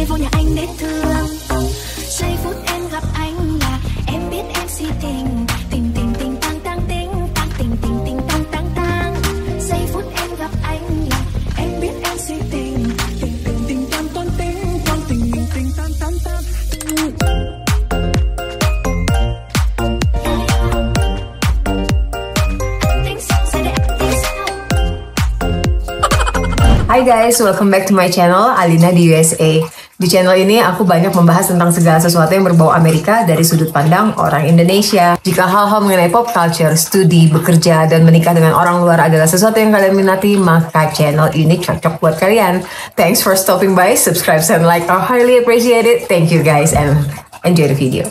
vô nhà anh để thương. Giây phút em gặp anh là em biết em si tình. Tình tình tình tăng tăng tình tăng tình tình tình tăng tăng tăng. Giây phút em gặp anh là em biết em si tình. Tình tình tình tăng tăng tình tăng tình tình tình tăng tăng tăng. Hai guys, welcome back to my channel, Alina di USA. Di channel ini aku banyak membahas tentang segala sesuatu yang berbau Amerika dari sudut pandang orang Indonesia. Jika hal-hal mengenai pop culture, studi, bekerja, dan menikah dengan orang luar adalah sesuatu yang kalian minati, maka channel ini cocok buat kalian. Thanks for stopping by, subscribe and like, I highly appreciate it. Thank you guys and enjoy the video.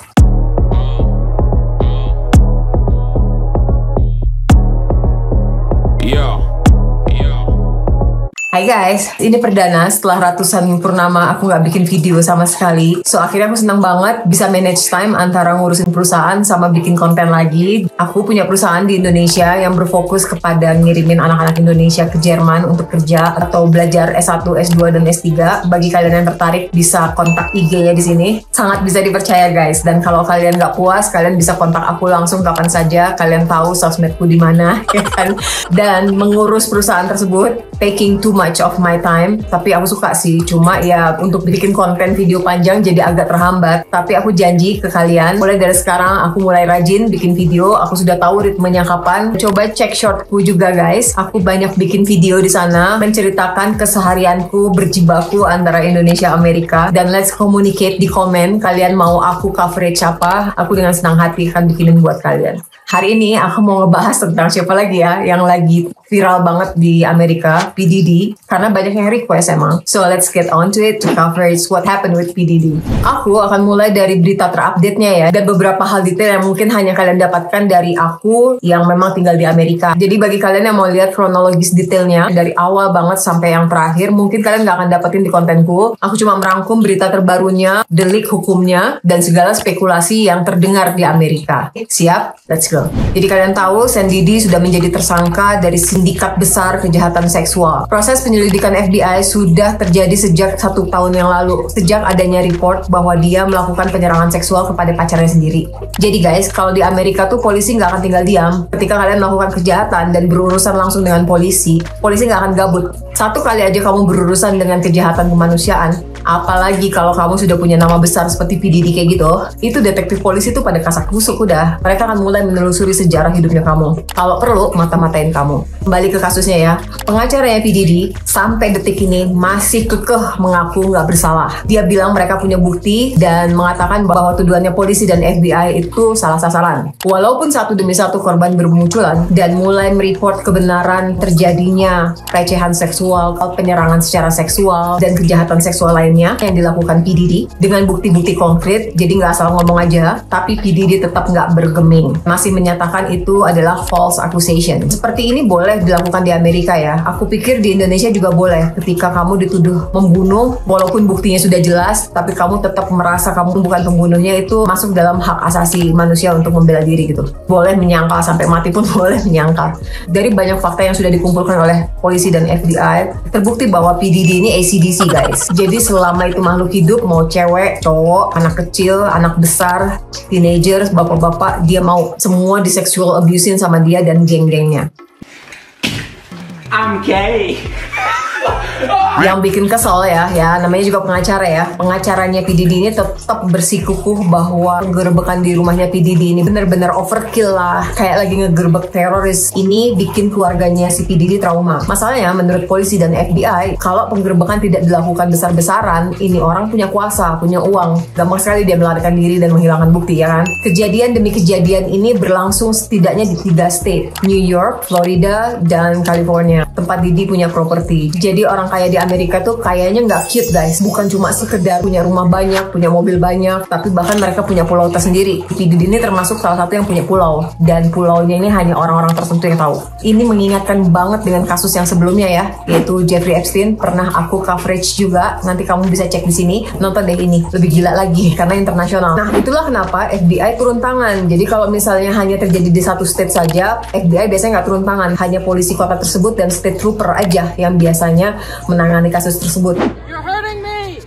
Hai guys, ini perdana setelah ratusan purnama aku nggak bikin video sama sekali. So akhirnya aku senang banget bisa manage time antara ngurusin perusahaan sama bikin konten lagi. Aku punya perusahaan di Indonesia yang berfokus kepada ngirimin anak-anak Indonesia ke Jerman untuk kerja atau belajar S1, S2, dan S3. Bagi kalian yang tertarik bisa kontak IG-nya di sini. Sangat bisa dipercaya guys. Dan kalau kalian nggak puas, kalian bisa kontak aku langsung kapan saja. Kalian tahu sosmedku di mana, ya kan? Dan mengurus perusahaan tersebut taking too much of my time, tapi aku suka sih, cuma ya untuk bikin konten video panjang jadi agak terhambat. Tapi aku janji ke kalian, mulai dari sekarang aku mulai rajin bikin video. Aku sudah tahu ritmenya kapan. Coba cek shortku juga guys, aku banyak bikin video di sana menceritakan keseharianku berjibaku antara Indonesia Amerika. Dan let's communicate di komen, kalian mau aku coverage apa, aku dengan senang hati akan bikinin buat kalian. Hari ini aku mau ngebahas tentang siapa lagi ya yang lagi viral banget di Amerika, P. Diddy, karena banyak yang request emang. So let's get on to it to coverage what happened with P. Diddy. Aku akan mulai dari berita terupdate-nya ya, dan beberapa hal detail yang mungkin hanya kalian dapatkan dari aku yang memang tinggal di Amerika. Jadi bagi kalian yang mau lihat kronologis detailnya dari awal banget sampai yang terakhir, mungkin kalian nggak akan dapetin di kontenku. Aku cuma merangkum berita terbarunya, delik hukumnya, dan segala spekulasi yang terdengar di Amerika. Siap? Let's go. Jadi kalian tahu Sean Diddy sudah menjadi tersangka dari sindikat besar kejahatan seksual. Proses penyelidikan FBI sudah terjadi sejak 1 tahun yang lalu, sejak adanya report bahwa dia melakukan penyerangan seksual kepada pacarnya sendiri. Jadi guys, kalau di Amerika tuh polisi nggak akan tinggal diam. Ketika kalian melakukan kejahatan dan berurusan langsung dengan polisi nggak akan gabut. Satu kali aja kamu berurusan dengan kejahatan kemanusiaan, apalagi kalau kamu sudah punya nama besar seperti P. Diddy kayak gitu, itu detektif polisi tuh pada kasak kusuk udah. Mereka akan mulai menelusuri sejarah hidupnya kamu. Kalau perlu, mata-matain kamu. Kembali ke kasusnya ya. Pengacaranya P. Diddy sampai detik ini masih kekeh mengaku nggak bersalah. Dia bilang mereka punya bukti dan mengatakan bahwa tuduhannya polisi dan FBI itu salah sasaran. Walaupun satu demi satu korban bermunculan dan mulai mereport kebenaran terjadinya pelecehan seksual, penyerangan secara seksual, dan kejahatan seksual lainnya yang dilakukan P. Diddy dengan bukti-bukti konkret, jadi nggak asal ngomong aja, tapi P. Diddy tetap nggak bergeming, masih menyatakan itu adalah false accusation. Seperti ini boleh dilakukan di Amerika ya. Aku pikir di Indonesia juga boleh. Ketika kamu dituduh membunuh, walaupun buktinya sudah jelas, tapi kamu tetap merasa kamu bukan pembunuhnya, itu masuk dalam hak asasi manusia untuk membela diri gitu. Boleh menyangkal, sampai mati pun boleh menyangkal. Dari banyak fakta yang sudah dikumpulkan oleh polisi dan FBI, terbukti bahwa P. Diddy ini ACDC guys. Jadi selama itu makhluk hidup, mau cewek, cowok, anak kecil, anak besar, teenagers, bapak-bapak, dia mau semua di sexual abusein sama dia dan geng-gengnya. I'm gay. Yang bikin kesel ya namanya juga pengacara ya. Pengacaranya P. Diddy ini tetap bersikukuh bahwa penggerbekan di rumahnya P. Diddy ini bener-bener overkill lah, kayak lagi ngegerbek teroris. Ini bikin keluarganya si P. Diddy trauma. Masalahnya menurut polisi dan FBI, kalau penggerbekan tidak dilakukan besar-besaran, ini orang punya kuasa, punya uang, gampang sekali dia melarikan diri dan menghilangkan bukti ya kan. Kejadian demi kejadian ini berlangsung setidaknya di 3 state, New York, Florida, dan California, tempat Diddy punya properti. Jadi orang kaya di Amerika tuh kayaknya nggak cute guys, bukan cuma sekedar punya rumah banyak, punya mobil banyak, tapi bahkan mereka punya pulau tersendiri. P. Diddy ini termasuk salah satu yang punya pulau, dan pulaunya ini hanya orang-orang tertentu yang tahu. Ini mengingatkan banget dengan kasus yang sebelumnya ya, yaitu Jeffrey Epstein. Pernah aku coverage juga, nanti kamu bisa cek di sini. Nonton deh ini, lebih gila lagi karena internasional. Nah itulah kenapa FBI turun tangan. Jadi kalau misalnya hanya terjadi di satu state saja, FBI biasanya nggak turun tangan, hanya polisi kota tersebut dan state trooper aja yang biasanya menangani kasus tersebut. You're hurting me.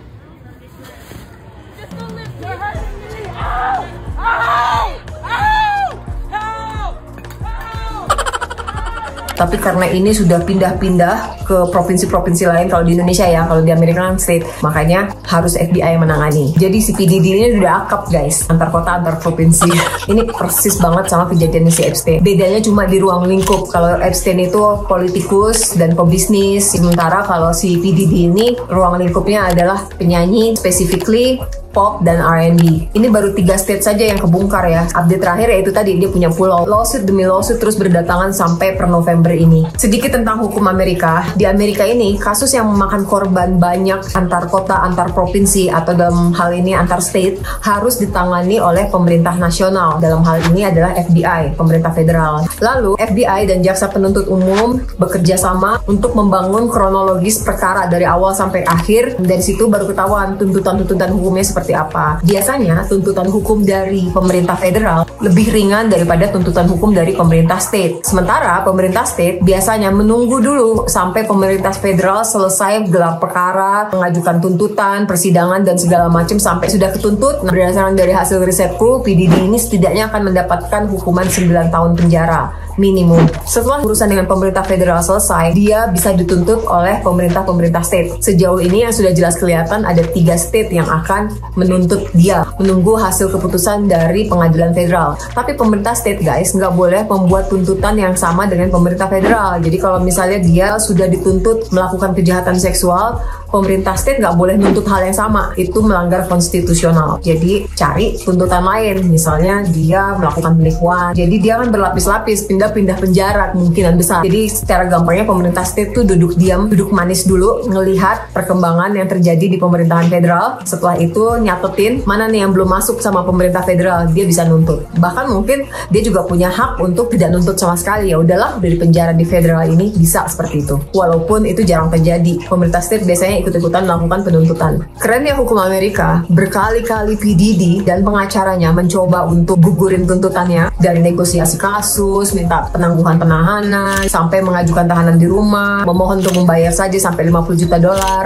Tapi karena ini sudah pindah-pindah ke provinsi-provinsi lain, kalau di Indonesia ya, kalau di Amerika kan state, makanya harus FBI yang menangani. Jadi si P. Diddy ini udah akap guys, antar kota, antar provinsi. Ini persis banget sama kejadiannya si Epstein. Bedanya cuma di ruang lingkup. Kalau Epstein itu politikus dan pebisnis, sementara kalau si P. Diddy ini ruang lingkupnya adalah penyanyi, specifically pop dan R&B. Ini baru 3 state saja yang kebongkar ya. Update terakhir yaitu tadi dia punya pulau. Lawsuit demi lawsuit terus berdatangan sampai per November ini. Sedikit tentang hukum Amerika. Di Amerika ini kasus yang memakan korban banyak antar kota, antar provinsi, atau dalam hal ini antar state harus ditangani oleh pemerintah nasional. Dalam hal ini adalah FBI, pemerintah federal. Lalu FBI dan jaksa penuntut umum bekerja sama untuk membangun kronologis perkara dari awal sampai akhir. Dari situ baru ketahuan tuntutan-tuntutan hukumnya seperti apa. Biasanya tuntutan hukum dari pemerintah federal lebih ringan daripada tuntutan hukum dari pemerintah state. Sementara pemerintah state biasanya menunggu dulu sampai pemerintah federal selesai gelar perkara, mengajukan tuntutan, persidangan dan segala macam sampai sudah ketuntut. Nah, berdasarkan dari hasil risetku, P. Diddy ini setidaknya akan mendapatkan hukuman 9 tahun penjara minimum. Setelah urusan dengan pemerintah federal selesai, dia bisa dituntut oleh pemerintah-pemerintah state. Sejauh ini yang sudah jelas kelihatan ada 3 state yang akan menuntut dia, menunggu hasil keputusan dari pengadilan federal. Tapi pemerintah state guys nggak boleh membuat tuntutan yang sama dengan pemerintah federal. Jadi kalau misalnya dia sudah dituntut melakukan kejahatan seksual, pemerintah state nggak boleh nuntut hal yang sama. Itu melanggar konstitusional. Jadi cari tuntutan lain. Misalnya dia melakukan penipuan. Jadi dia kan berlapis-lapis, pindah penjara kemungkinan besar. Jadi secara gampangnya pemerintah state tuh duduk diam, duduk manis dulu, ngelihat perkembangan yang terjadi di pemerintahan federal. Setelah itu nyatetin mana nih yang belum masuk sama pemerintah federal, dia bisa nuntut. Bahkan mungkin dia juga punya hak untuk tidak nuntut sama sekali. Ya udahlah, dari penjara di federal ini bisa seperti itu. Walaupun itu jarang terjadi. Pemerintah state biasanya ikut-ikutan melakukan penuntutan. Kerennya hukum Amerika, berkali-kali P. Diddy dan pengacaranya mencoba untuk gugurin tuntutannya, dari negosiasi kasus, minta penangguhan penahanan, sampai mengajukan tahanan di rumah, memohon untuk membayar saja sampai $50 juta.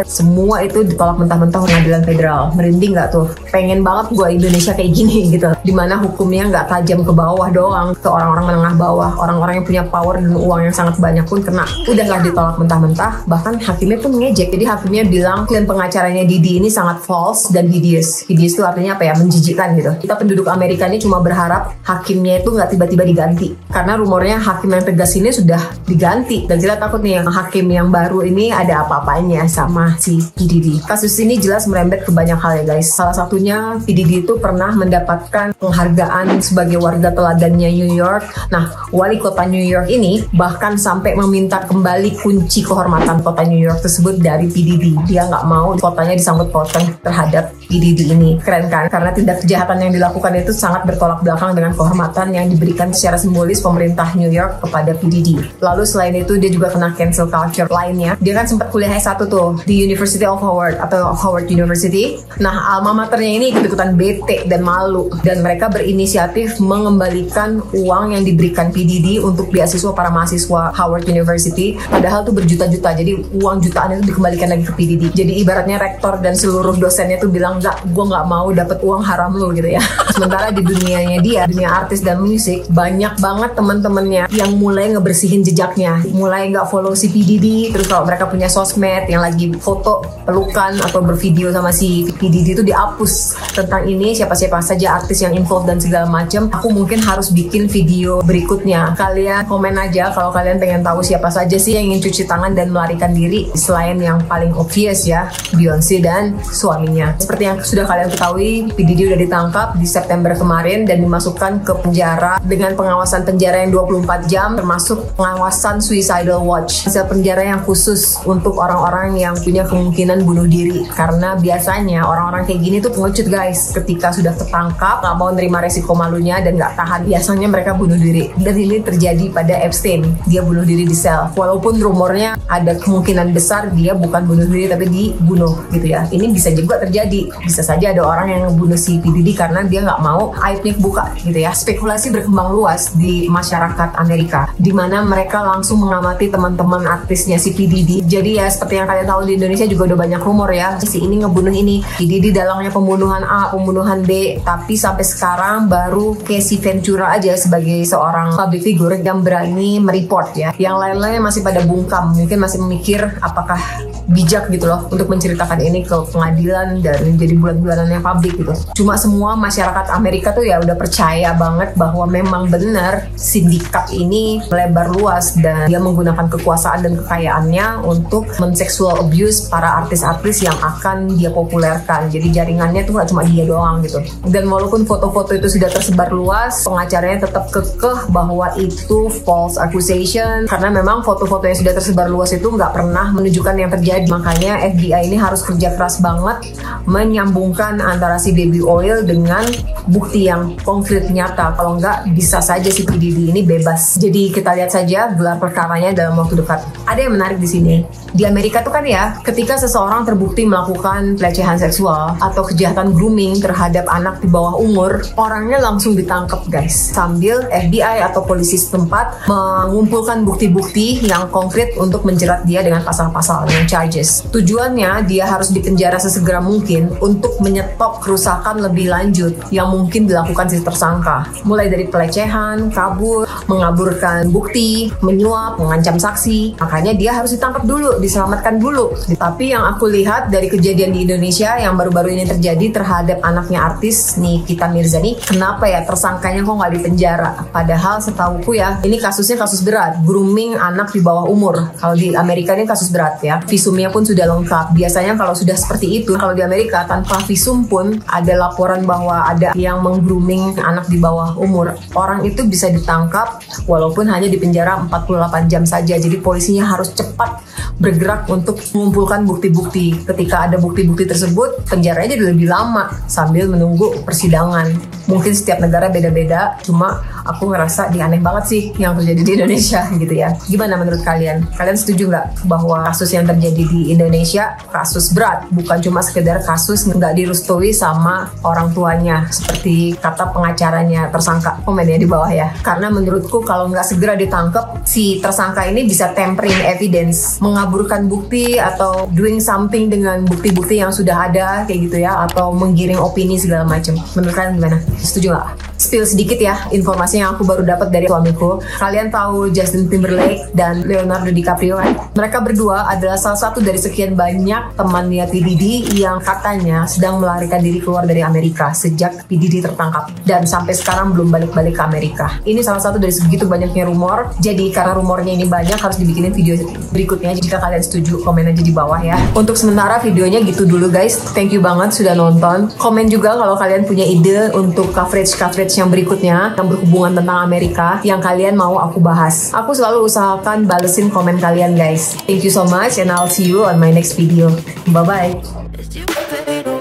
Semua itu ditolak mentah-mentah pengadilan federal. Merinding nggak tuh? Pengen banget gue Indonesia kayak gini gitu, dimana hukumnya nggak tajam ke bawah doang, ke orang-orang menengah bawah, orang-orang yang punya power dan uang yang sangat banyak pun kena. Udahlah ditolak mentah-mentah, bahkan hakimnya pun ngejek. Jadi hakimnya bilang klaim pengacaranya Diddy ini sangat false dan hideous. Hideous itu artinya apa ya? Menjijikkan gitu. Kita penduduk Amerika ini cuma berharap hakimnya itu nggak tiba-tiba diganti, karena rumornya hakim yang tegas ini sudah diganti, dan kita takut nih yang hakim yang baru ini ada apa-apanya sama si P. Diddy. Kasus ini jelas merembet ke banyak hal ya guys. Salah satunya P. Diddy itu pernah mendapatkan penghargaan sebagai warga teladannya New York. Nah, wali kota New York ini bahkan sampai meminta kembali kunci kehormatan kota New York tersebut dari P. Diddy. Dia nggak mau kotanya disangkut pautkan terhadap P. Diddy ini. Keren kan? Karena tindak kejahatan yang dilakukan itu sangat bertolak belakang dengan kehormatan yang diberikan secara simbolis pemerintah New York kepada P. Diddy. Lalu selain itu dia juga kena cancel culture lainnya. Dia kan sempat kuliah S1 tuh di University of Howard atau Howard University. Nah, alma maternya ini ikut-ikutan bete dan malu, dan mereka berinisiatif mengembalikan uang yang diberikan P. Diddy untuk beasiswa para mahasiswa Howard University. Padahal tuh berjuta-juta. Jadi uang jutaan itu dikembalikan lagi ke P. Diddy. Jadi ibaratnya rektor dan seluruh dosennya tuh bilang, enggak, gue nggak mau dapat uang haram lu gitu ya. Sementara di dunianya dia, dunia artis dan musik, banyak banget teman-temannya yang mulai ngebersihin jejaknya, mulai nggak follow si P. Diddy. Terus kalau mereka punya sosmed yang lagi foto pelukan atau bervideo sama si P. Diddy itu dihapus. Tentang ini siapa-siapa saja artis yang involved dan segala macam, aku mungkin harus bikin video berikutnya. Kalian komen aja kalau kalian pengen tahu siapa saja sih yang ingin cuci tangan dan melarikan diri, selain yang paling obvious ya, Beyonce dan suaminya. Seperti yang sudah kalian ketahui, P. Diddy udah ditangkap di September kemarin dan dimasukkan ke penjara dengan pengawasan penjara yang 24 jam, termasuk pengawasan suicidal watch, sel penjara yang khusus untuk orang-orang yang punya kemungkinan bunuh diri. Karena biasanya orang-orang kayak gini tuh pengecut guys, ketika sudah tertangkap nggak mau nerima resiko malunya dan nggak tahan, biasanya mereka bunuh diri. Dan ini terjadi pada Epstein, dia bunuh diri di sel. Walaupun rumornya ada kemungkinan besar dia bukan bunuh diri tapi dibunuh gitu ya. Ini bisa juga terjadi, bisa saja ada orang yang ngebunuh si P. Diddy karena dia nggak mau aibnya buka gitu ya. Spekulasi berkembang luas di masyarakat masyarakat Amerika, di mana mereka langsung mengamati teman-teman artisnya si P. Diddy. Jadi ya seperti yang kalian tahu di Indonesia juga udah banyak rumor ya, si ini ngebunuh ini, P. Diddy dalangnya pembunuhan A, pembunuhan B, tapi sampai sekarang baru Casey Ventura aja sebagai seorang public figure yang berani mereport ya. Yang lain-lainnya masih pada bungkam, mungkin masih memikir apakah bijak gitu loh untuk menceritakan ini ke pengadilan dan menjadi bulan-bulanan yang publik gitu. Cuma semua masyarakat Amerika tuh ya udah percaya banget bahwa memang benar sindikat ini melebar luas dan dia menggunakan kekuasaan dan kekayaannya untuk menseksual abuse para artis-artis yang akan dia populerkan. Jadi jaringannya tuh gak cuma dia doang gitu. Dan walaupun foto-foto itu sudah tersebar luas, pengacaranya tetap kekeh bahwa itu false accusation, karena memang foto-foto yang sudah tersebar luas itu nggak pernah menunjukkan yang terjadi. Makanya FBI ini harus kerja keras banget menyambungkan antara si baby oil dengan bukti yang konkret nyata. Kalau nggak, bisa saja si P. Diddy ini bebas. Jadi kita lihat saja gelar perkaranya dalam waktu dekat. Ada yang menarik di sini. Di Amerika tuh kan ya, ketika seseorang terbukti melakukan pelecehan seksual atau kejahatan grooming terhadap anak di bawah umur, orangnya langsung ditangkap guys. Sambil FBI atau polisi setempat mengumpulkan bukti-bukti yang konkret untuk menjerat dia dengan pasal-pasal yang charges. Tujuannya dia harus dipenjara sesegera mungkin untuk menyetop kerusakan lebih lanjut yang mungkin dilakukan si tersangka. Mulai dari pelecehan, kabur, mengaburkan bukti, menyuap, mengancam saksi. Makanya dia harus ditangkap dulu, diselamatkan dulu. Tapi yang aku lihat dari kejadian di Indonesia yang baru-baru ini terjadi terhadap anaknya artis Nikita Mirzani, kenapa ya tersangkanya kok nggak dipenjara? Padahal setauku ya, ini kasusnya kasus berat, grooming anak di bawah umur. Kalau di Amerika ini kasus berat ya. Visumnya pun sudah lengkap. Biasanya kalau sudah seperti itu, kalau di Amerika tanpa visum pun ada laporan bahwa ada yang meng-grooming anak di bawah umur, orang itu bisa ditangkap walaupun hanya di penjara 48 jam saja. Jadi polisinya harus cepat bergerak untuk mengumpulkan bukti-bukti. Ketika ada bukti-bukti tersebut, penjaranya jadi lebih lama sambil menunggu persidangan. Mungkin setiap negara beda-beda, cuma aku ngerasa aneh banget sih yang terjadi di Indonesia gitu ya. Gimana menurut kalian? Kalian setuju nggak bahwa kasus yang terjadi di Indonesia kasus berat, bukan cuma sekedar kasus nggak direstui sama orang tuanya seperti kata pengacaranya tersangka? Komennya di bawah ya. Karena menurutku kalau nggak segera ditangkap, si tersangka ini bisa tampering evidence, mengaburkan bukti atau doing something dengan bukti-bukti yang sudah ada kayak gitu ya, atau menggiring opini segala macam. Menurut kalian gimana? Setuju nggak? Spill sedikit ya informasi yang aku baru dapat dari suamiku. Kalian tahu Justin Timberlake dan Leonardo DiCaprio kan? Mereka berdua adalah salah satu dari sekian banyak temannya P. Diddy yang katanya sedang melarikan diri keluar dari Amerika sejak P. Diddy tertangkap dan sampai sekarang belum balik-balik ke Amerika. Ini salah satu dari segitu banyaknya rumor. Jadi karena rumornya ini banyak, harus dibikinin video berikutnya. Jika kalian setuju, komen aja di bawah ya. Untuk sementara videonya gitu dulu guys. Thank you banget sudah nonton. Komen juga kalau kalian punya ide untuk coverage yang berikutnya yang berhubungan tentang Amerika yang kalian mau aku bahas. Aku selalu usahakan balesin komen kalian guys. Thank you so much and I'll see you on my next video. Bye bye.